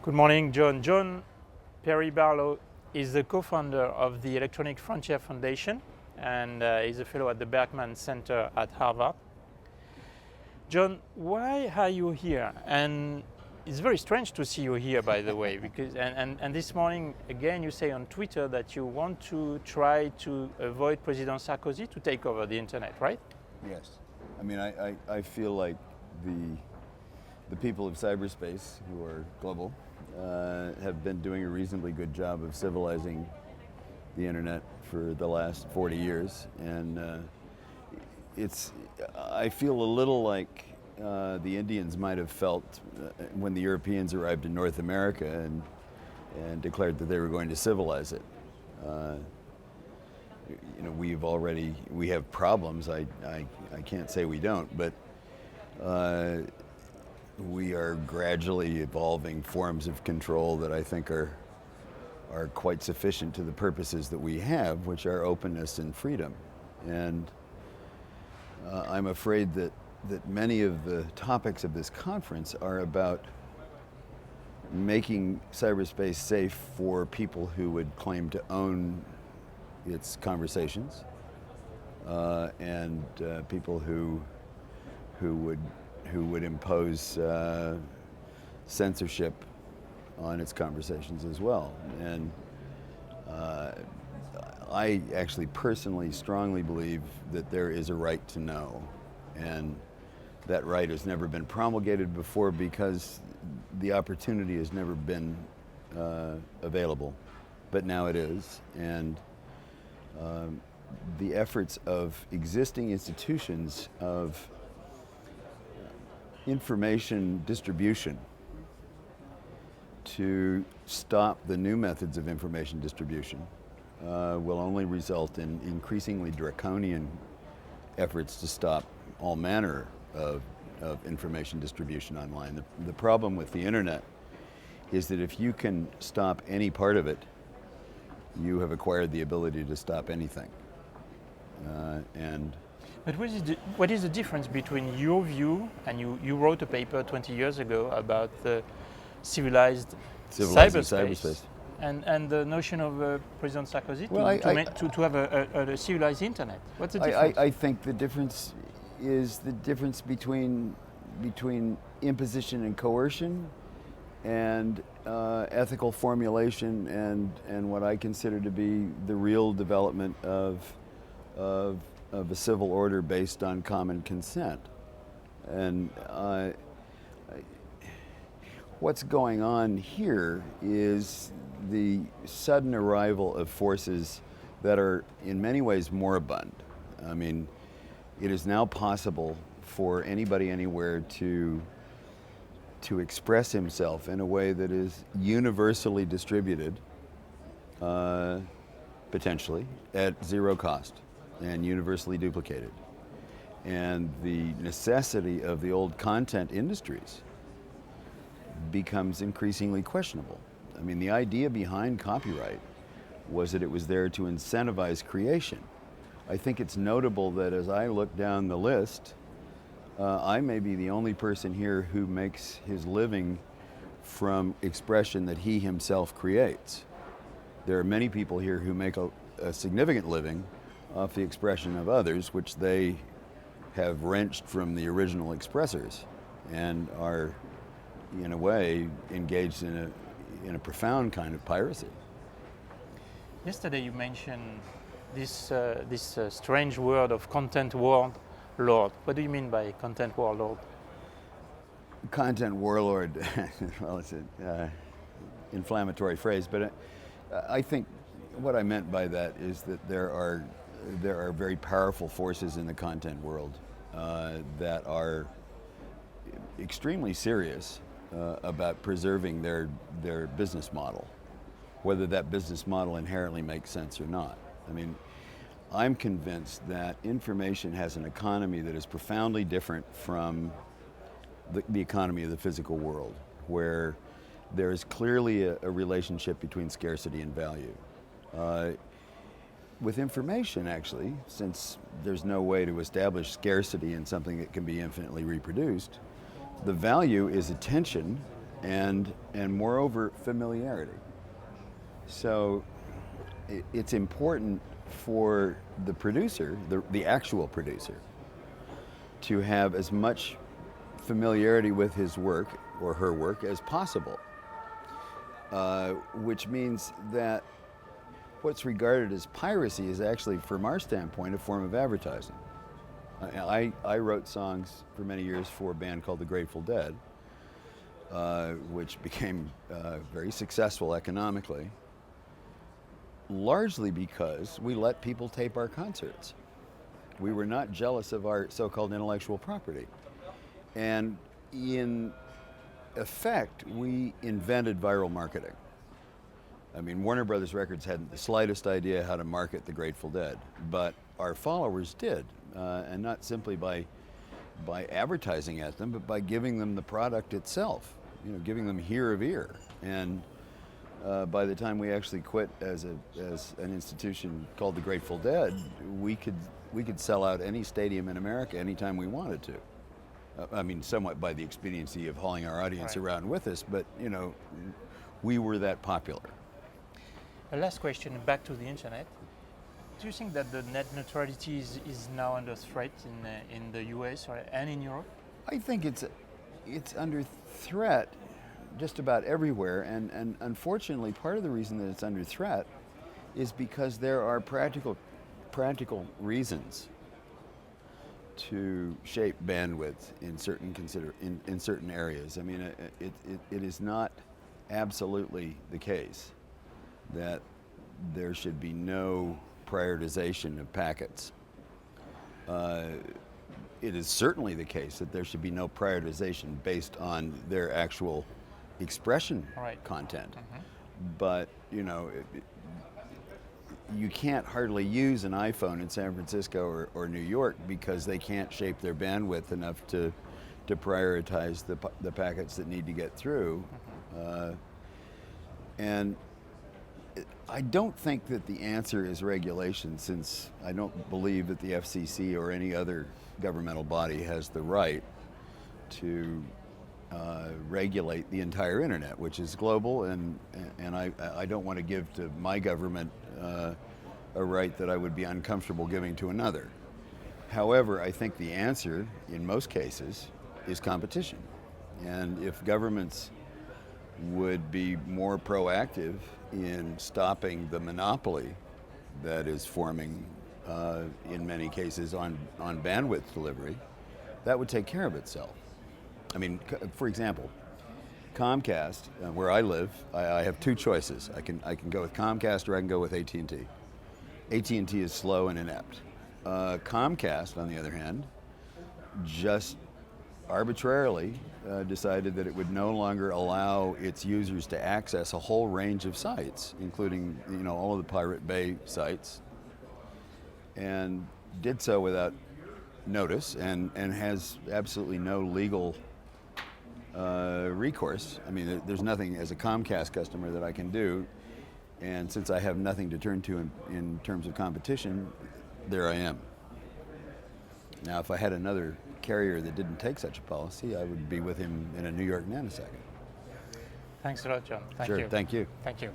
Good morning, John. John Perry Barlow is the co-founder of the Electronic Frontier Foundation and is a fellow at the Berkman Center at Harvard. John, why are you here? And it's very strange to see you here, by the way, because and this morning again you say on Twitter that you want to try to avoid President Sarkozy to take over the internet, right? Yes. I mean, I feel like the people of cyberspace, who are global, have been doing a reasonably good job of civilizing the internet for the last 40 years, and I feel a little like the Indians might have felt when the Europeans arrived in North America and declared that they were going to civilize it. You know, we have problems. I can't say we don't, but we are gradually evolving forms of control that I think are quite sufficient to the purposes that we have, which are openness and freedom. And I'm afraid that many of the topics of this conference are about making cyberspace safe for people who would claim to own its conversations, and people who would impose censorship on its conversations as well. And I actually personally strongly believe that there is a right to know, and that right has never been promulgated before because the opportunity has never been available, but now it is. And the efforts of existing institutions of information distribution to stop the new methods of information distribution will only result in increasingly draconian efforts to stop all manner of information distribution online. The problem with the internet is that if you can stop any part of it, you have acquired the ability to stop anything. But what is the difference between your view, and you wrote a paper 20 years ago about the civilized cyberspace, and the notion of President Sarkozy to have a civilized internet? What's the difference? I think the difference is the difference between imposition and coercion and ethical formulation and what I consider to be the real development of a civil order based on common consent. And what's going on here is the sudden arrival of forces that are in many ways moribund. I mean, it is now possible for anybody anywhere to express himself in a way that is universally distributed, potentially, at zero cost and universally duplicated. And the necessity of the old content industries becomes increasingly questionable. I mean, the idea behind copyright was that it was there to incentivize creation. I think it's notable that as I look down the list, I may be the only person here who makes his living from expression that he himself creates. There are many people here who make a significant living off the expression of others, which they have wrenched from the original expressors and are, in a way, engaged in a profound kind of piracy. Yesterday you mentioned this strange word of content warlord. What do you mean by content warlord? Content warlord, well, it's an inflammatory phrase, but I think what I meant by that is that there are very powerful forces in the content world that are extremely serious about preserving their business model, whether that business model inherently makes sense or not. I mean, I'm convinced that information has an economy that is profoundly different from the economy of the physical world, where there is clearly a relationship between scarcity and value. With information, actually, since there's no way to establish scarcity in something that can be infinitely reproduced, the value is attention and moreover, familiarity. So it's important for the producer, the actual producer, to have as much familiarity with his work or her work as possible, which means that what's regarded as piracy is actually, from our standpoint, a form of advertising. I wrote songs for many years for a band called the Grateful Dead, which became very successful economically, largely because we let people tape our concerts. We were not jealous of our so-called intellectual property. And in effect, we invented viral marketing. I mean, Warner Brothers Records hadn't the slightest idea how to market the Grateful Dead, but our followers did, and not simply by advertising at them, but by giving them the product itself, giving them hear of ear. And by the time we actually quit as an institution called the Grateful Dead, we could sell out any stadium in America anytime we wanted to. I mean, somewhat by the expediency of hauling our audience around with us, but we were that popular. A last question, back to the internet. Do you think that the net neutrality is now under threat in the US and in Europe? I think it's under threat just about everywhere, and unfortunately, part of the reason that it's under threat is because there are practical reasons to shape bandwidth in certain areas. I mean, it is not absolutely the case that there should be no prioritization of packets. It is certainly the case that there should be no prioritization based on their actual expression content. But you can't hardly use an iPhone in San Francisco or New York because they can't shape their bandwidth enough to prioritize the packets that need to get through. And I don't think that the answer is regulation, since I don't believe that the FCC or any other governmental body has the right to regulate the entire internet, which is global, and I don't want to give to my government a right that I would be uncomfortable giving to another. However, I think the answer in most cases is competition. And if governments would be more proactive in stopping the monopoly that is forming in many cases on bandwidth delivery, that would take care of itself. I mean, for example, Comcast, where I live, I have two choices. I can go with Comcast or I can go with AT&T. AT&T is slow and inept. Comcast, on the other hand, just arbitrarily decided that it would no longer allow its users to access a whole range of sites, including all of the Pirate Bay sites, and did so without notice and has absolutely no legal recourse. I mean, there's nothing as a Comcast customer that I can do, and since I have nothing to turn to in terms of competition, there I am. Now, if I had another carrier that didn't take such a policy, I would be with him in a New York nanosecond. Thanks a lot, John. Thank you. Sure, thank you. Thank you.